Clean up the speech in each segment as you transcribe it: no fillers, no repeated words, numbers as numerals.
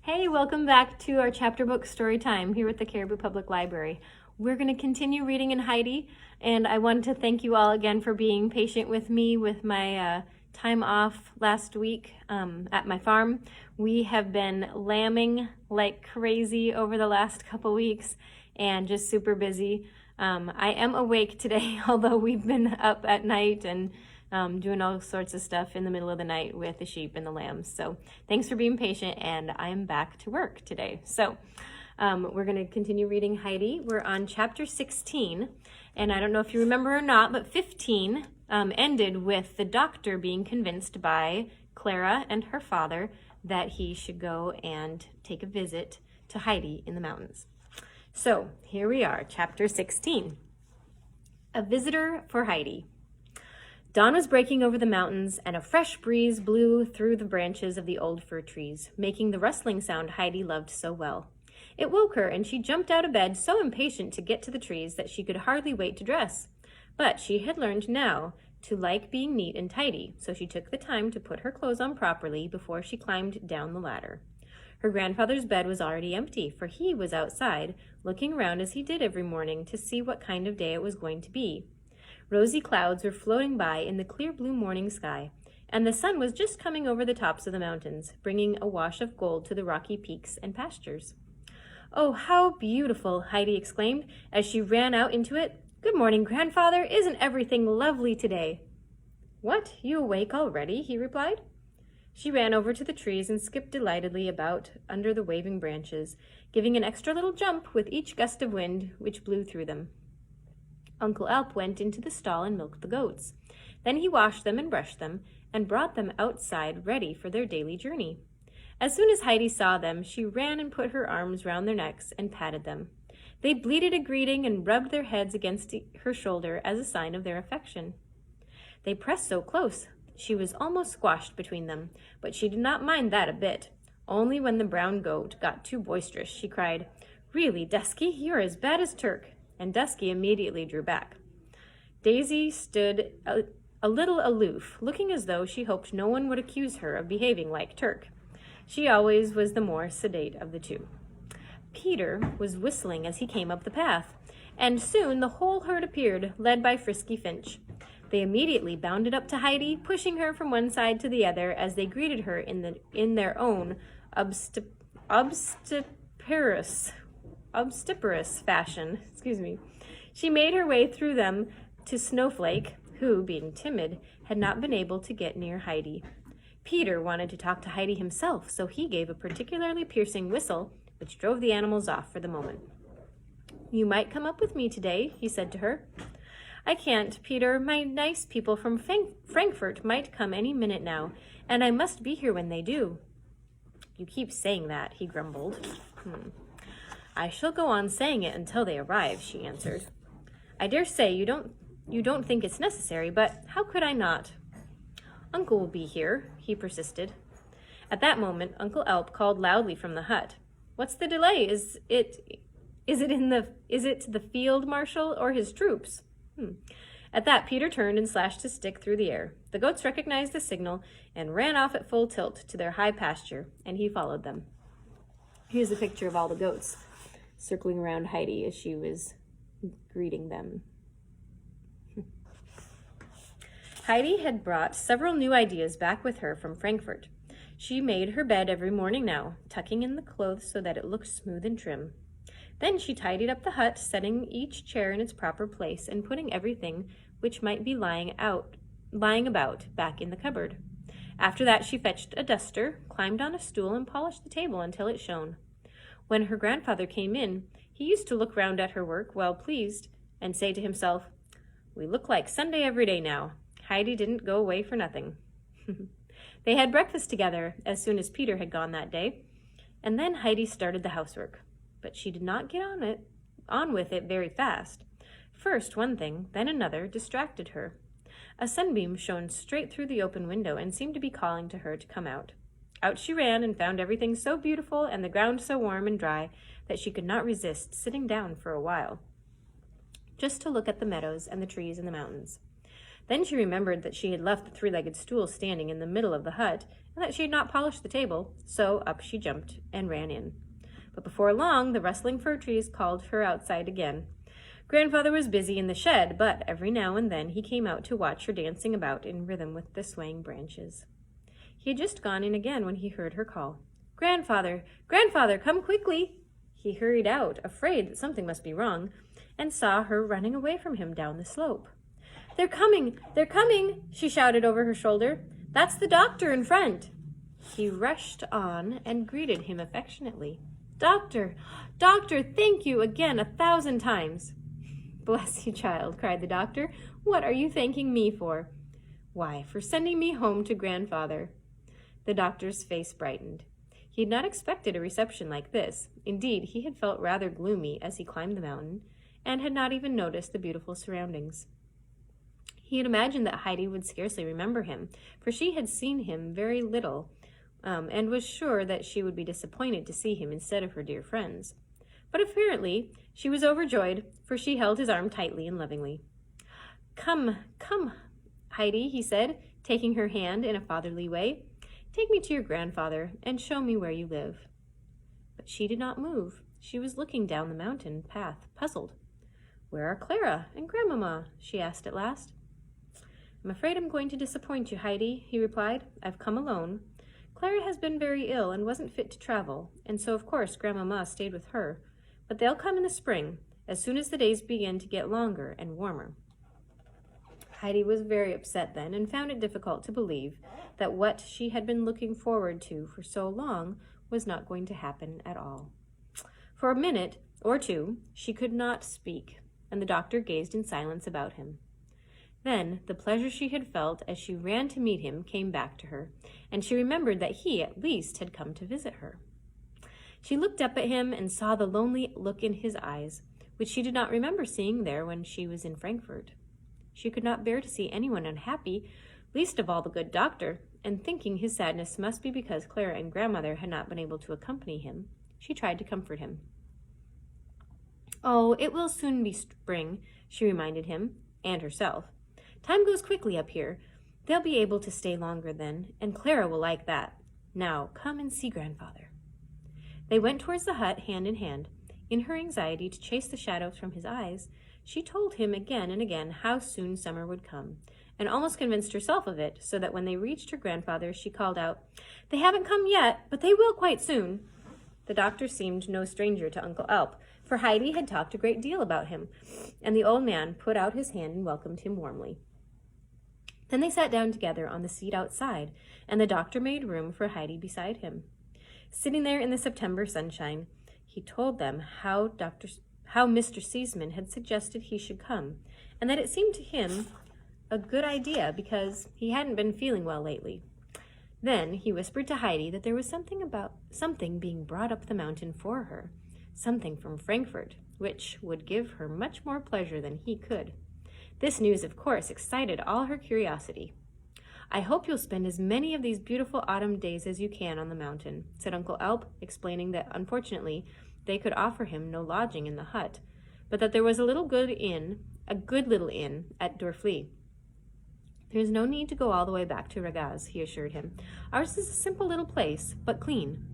Hey, welcome back to our chapter book story time here at the Caribou Public Library. We're going to continue reading in Heidi, and I want to thank you all again for being patient with me with my time off last week at my farm. We have been lambing like crazy over the last couple weeks and just super busy. I am awake today, although we've been up at night and doing all sorts of stuff in the middle of the night with the sheep and the lambs. So thanks for being patient, and I'm back to work today. So we're going to continue reading Heidi. We're on chapter 16, and I don't know if you remember or not, but 15 ended with the doctor being convinced by Clara and her father that he should go and take a visit to Heidi in the mountains. So here we are, chapter 16. A visitor for Heidi. Dawn was breaking over the mountains, and a fresh breeze blew through the branches of the old fir trees, making the rustling sound Heidi loved so well. It woke her, and she jumped out of bed, so impatient to get to the trees that she could hardly wait to dress. But she had learned now to like being neat and tidy, so she took the time to put her clothes on properly before she climbed down the ladder. Her grandfather's bed was already empty, for he was outside, looking around as he did every morning to see what kind of day it was going to be. Rosy clouds were floating by in the clear blue morning sky, and the sun was just coming over the tops of the mountains, bringing a wash of gold to the rocky peaks and pastures. "Oh, how beautiful!" Heidi exclaimed as she ran out into it. "Good morning, Grandfather. Isn't everything lovely today?" "What, you awake already?" he replied. She ran over to the trees and skipped delightedly about under the waving branches, giving an extra little jump with each gust of wind which blew through them. Uncle Alp went into the stall and milked the goats. Then he washed them and brushed them and brought them outside ready for their daily journey. As soon as Heidi saw them, she ran and put her arms round their necks and patted them. They bleated a greeting and rubbed their heads against her shoulder as a sign of their affection. They pressed so close, she was almost squashed between them, but she did not mind that a bit. Only when the brown goat got too boisterous, she cried, "Really, Dusky, you're as bad as Turk," and Dusky immediately drew back. Daisy stood a little aloof, looking as though she hoped no one would accuse her of behaving like Turk. She always was the more sedate of the two. Peter was whistling as he came up the path, and soon the whole herd appeared, led by Frisky Finch. They immediately bounded up to Heidi, pushing her from one side to the other as they greeted her in their own obstreperous fashion. She made her way through them to Snowflake, who, being timid, had not been able to get near Heidi. Peter wanted to talk to Heidi himself, so he gave a particularly piercing whistle, which drove the animals off for the moment. "You might come up with me today," he said to her. "I can't, Peter. My nice people from Frankfurt might come any minute now, and I must be here when they do." "You keep saying that," he grumbled. "I shall go on saying it until they arrive," she answered. "I dare say you don't think it's necessary, but how could I not?" "Uncle will be here," he persisted. At that moment, Uncle Alp called loudly from the hut. "What's the delay? Is it the field marshal or his troops?" At that, Peter turned and slashed his stick through the air. The goats recognized the signal and ran off at full tilt to their high pasture, and he followed them. Here's a picture of all the goats circling around Heidi as she was greeting them. Heidi had brought several new ideas back with her from Frankfurt. She made her bed every morning now, tucking in the clothes so that it looked smooth and trim. Then she tidied up the hut, setting each chair in its proper place and putting everything which might be lying about back in the cupboard. After that, she fetched a duster, climbed on a stool, and polished the table until it shone. When her grandfather came in, he used to look round at her work, well pleased, and say to himself, "We look like Sunday every day now. Heidi didn't go away for nothing." They had breakfast together as soon as Peter had gone that day, and then Heidi started the housework. But she did not get on with it very fast. First one thing, then another, distracted her. A sunbeam shone straight through the open window and seemed to be calling to her to come out. Out she ran and found everything so beautiful and the ground so warm and dry that she could not resist sitting down for a while, just to look at the meadows and the trees and the mountains. Then she remembered that she had left the three-legged stool standing in the middle of the hut, and that she had not polished the table, so up she jumped and ran in. But before long, the rustling fir trees called her outside again. Grandfather was busy in the shed, but every now and then he came out to watch her dancing about in rhythm with the swaying branches. He had just gone in again when he heard her call. "Grandfather! Grandfather, come quickly!" He hurried out, afraid that something must be wrong, and saw her running away from him down the slope. "They're coming! They're coming!" she shouted over her shoulder. "That's the doctor in front!" He rushed on and greeted him affectionately. "Doctor! Doctor, thank you again 1,000 times!" "Bless you, child," cried the doctor. "What are you thanking me for?" "Why, for sending me home to Grandfather." The doctor's face brightened. He had not expected a reception like this. Indeed, he had felt rather gloomy as he climbed the mountain, and had not even noticed the beautiful surroundings. He had imagined that Heidi would scarcely remember him, for she had seen him very little, and was sure that she would be disappointed to see him instead of her dear friends. But apparently she was overjoyed, for she held his arm tightly and lovingly. Come, Heidi," he said, taking her hand in a fatherly way. "Take me to your grandfather and show me where you live." But she did not move. She was looking down the mountain path, puzzled. "Where are Clara and Grandmama?" she asked at last. "I'm afraid I'm going to disappoint you, Heidi," he replied. "I've come alone. Clara has been very ill and wasn't fit to travel, and so of course Grandmama stayed with her. But they'll come in the spring, as soon as the days begin to get longer and warmer." Heidi was very upset then, and found it difficult to believe that what she had been looking forward to for so long was not going to happen at all. For a minute or two she could not speak, and the doctor gazed in silence about him. Then the pleasure she had felt as she ran to meet him came back to her, and she remembered that he at least had come to visit her. She looked up at him and saw the lonely look in his eyes, which she did not remember seeing there when she was in Frankfurt. She could not bear to see anyone unhappy, least of all the good doctor, and thinking his sadness must be because Clara and Grandmother had not been able to accompany him, she tried to comfort him. "Oh, it will soon be spring," she reminded him, and herself. "Time goes quickly up here. They'll be able to stay longer then, and Clara will like that. Now, come and see Grandfather." They went towards the hut hand in hand. In her anxiety to chase the shadows from his eyes, she told him again and again how soon summer would come, and almost convinced herself of it, so that when they reached her grandfather, she called out, "They haven't come yet, but they will quite soon." The doctor seemed no stranger to Uncle Alp, for Heidi had talked a great deal about him, and the old man put out his hand and welcomed him warmly. Then they sat down together on the seat outside, and the doctor made room for Heidi beside him. Sitting there in the September sunshine, he told them how Mr. Seisman had suggested he should come, and that it seemed to him a good idea because he hadn't been feeling well lately. Then he whispered to Heidi that there was something being brought up the mountain for her, something from Frankfurt, which would give her much more pleasure than he could. This news, of course, excited all her curiosity. "I hope you'll spend as many of these beautiful autumn days as you can on the mountain," said Uncle Alp, explaining that unfortunately they could offer him no lodging in the hut, but that there was a good little inn at Dorfli. "There's no need to go all the way back to Ragaz," he assured him. "Ours is a simple little place, but clean.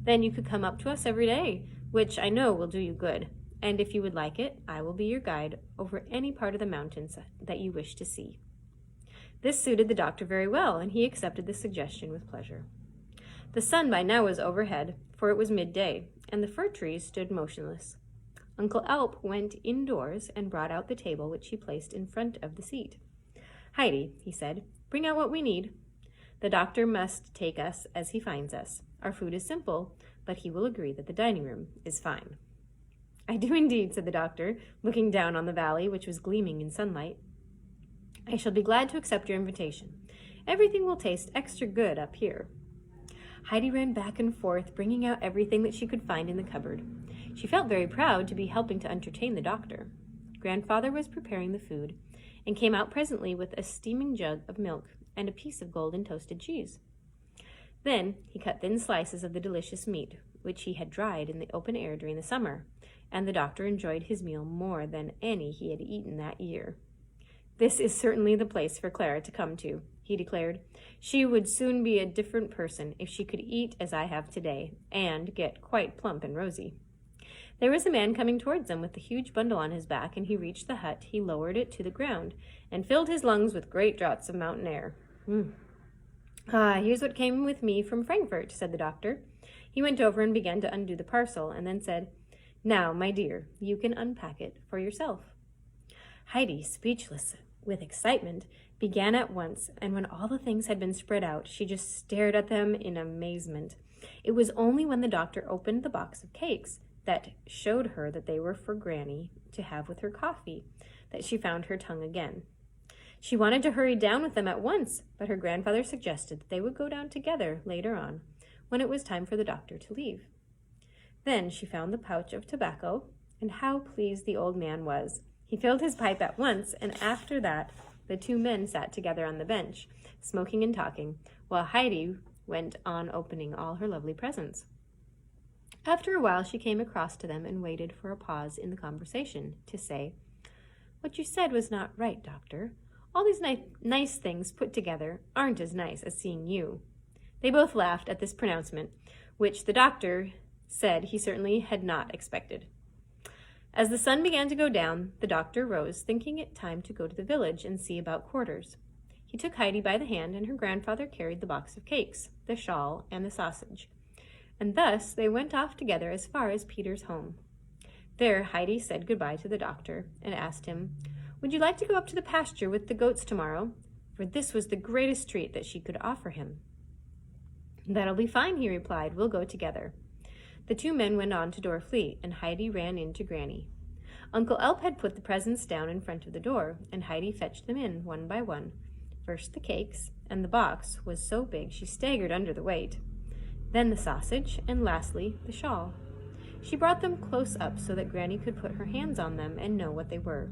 Then you could come up to us every day, which I know will do you good. And if you would like it, I will be your guide over any part of the mountains that you wish to see." This suited the doctor very well, and he accepted the suggestion with pleasure. The sun by now was overhead, for it was midday, and the fir trees stood motionless. Uncle Alp went indoors and brought out the table, which he placed in front of the seat. "Heidi," he said, "bring out what we need. The doctor must take us as he finds us. Our food is simple, but he will agree that the dining room is fine." "I do indeed," said the doctor, looking down on the valley, which was gleaming in sunlight. "I shall be glad to accept your invitation. Everything will taste extra good up here." Heidi ran back and forth, bringing out everything that she could find in the cupboard. She felt very proud to be helping to entertain the doctor. Grandfather was preparing the food, and came out presently with a steaming jug of milk and a piece of golden toasted cheese. Then he cut thin slices of the delicious meat, which he had dried in the open air during the summer, and the doctor enjoyed his meal more than any he had eaten that year. "This is certainly the place for Clara to come to," he declared. "She would soon be a different person if she could eat as I have today, and get quite plump and rosy." There was a man coming towards them with a huge bundle on his back, and he reached the hut. He lowered it to the ground and filled his lungs with great draughts of mountain air. Here's what came with me from Frankfurt," said the doctor. He went over and began to undo the parcel, and then said, "Now, my dear, you can unpack it for yourself." Heidi, speechless with excitement, began at once, and when all the things had been spread out, she just stared at them in amazement. It was only when the doctor opened the box of cakes that showed her that they were for Granny to have with her coffee that she found her tongue again. She wanted to hurry down with them at once, but her grandfather suggested that they would go down together later on, when it was time for the doctor to leave. Then she found the pouch of tobacco, and how pleased the old man was. He filled his pipe at once, and after that the two men sat together on the bench, smoking and talking, while Heidi went on opening all her lovely presents. After a while she came across to them and waited for a pause in the conversation to say, "What you said was not right, Doctor. All these nice things put together aren't as nice as seeing you." They both laughed at this pronouncement, which the doctor said he certainly had not expected. As the sun began to go down, the doctor rose, thinking it time to go to the village and see about quarters. He took Heidi by the hand, and her grandfather carried the box of cakes, the shawl, and the sausage. And thus they went off together as far as Peter's home. There Heidi said goodbye to the doctor and asked him, would you like to go up to the pasture with the goats tomorrow? For this was the greatest treat that she could offer him. That'll be fine, he replied. We'll go together. The two men went on to Dorfleet, and Heidi ran in to Granny. Uncle Elp had put the presents down in front of the door, and Heidi fetched them in one by one. First the cakes, and the box was so big she staggered under the weight. Then the sausage, and lastly the shawl. She brought them close up so that Granny could put her hands on them and know what they were.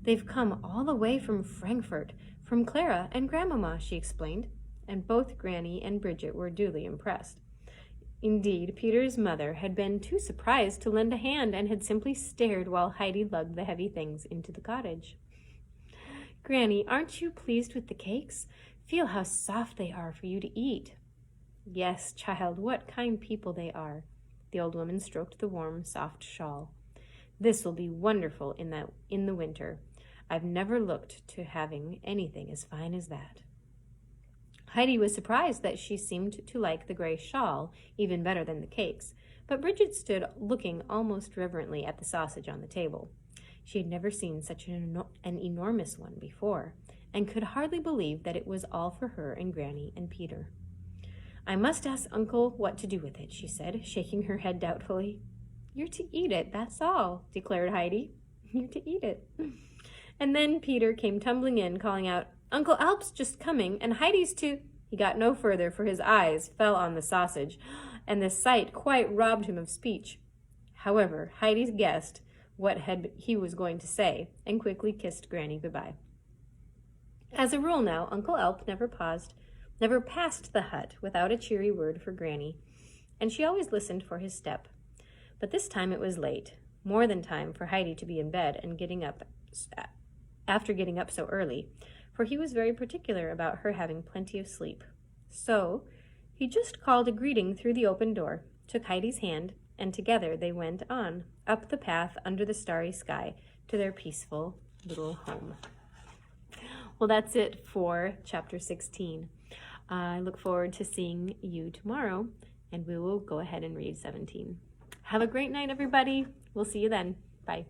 They've come all the way from Frankfurt, from Clara and Grandmama, she explained, and both Granny and Bridget were duly impressed. Indeed, Peter's mother had been too surprised to lend a hand and had simply stared while Heidi lugged the heavy things into the cottage. Granny, aren't you pleased with the cakes? Feel how soft they are for you to eat. Yes, child, what kind people they are. The old woman stroked the warm, soft shawl. This will be wonderful in the winter. I've never looked to having anything as fine as that. Heidi was surprised that she seemed to like the gray shawl even better than the cakes, but Bridget stood looking almost reverently at the sausage on the table. She had never seen such an enormous one before, and could hardly believe that it was all for her and Granny and Peter. I must ask Uncle what to do with it, she said, shaking her head doubtfully. You're to eat it, that's all, declared Heidi. You're to eat it. And then Peter came tumbling in, calling out, Uncle Alp's just coming, and Heidi's to... He got no further, for his eyes fell on the sausage, and the sight quite robbed him of speech. However, Heidi guessed what he was going to say, and quickly kissed Granny goodbye. As a rule now, Uncle Alp never passed the hut without a cheery word for Granny, and she always listened for his step. But this time it was late, more than time for Heidi to be in bed and after getting up so early, for he was very particular about her having plenty of sleep. So he just called a greeting through the open door, took Heidi's hand, and together they went on, up the path under the starry sky, to their peaceful little home. Well, that's it for chapter 16. I look forward to seeing you tomorrow, and we will go ahead and read 17. Have a great night, everybody. We'll see you then. Bye.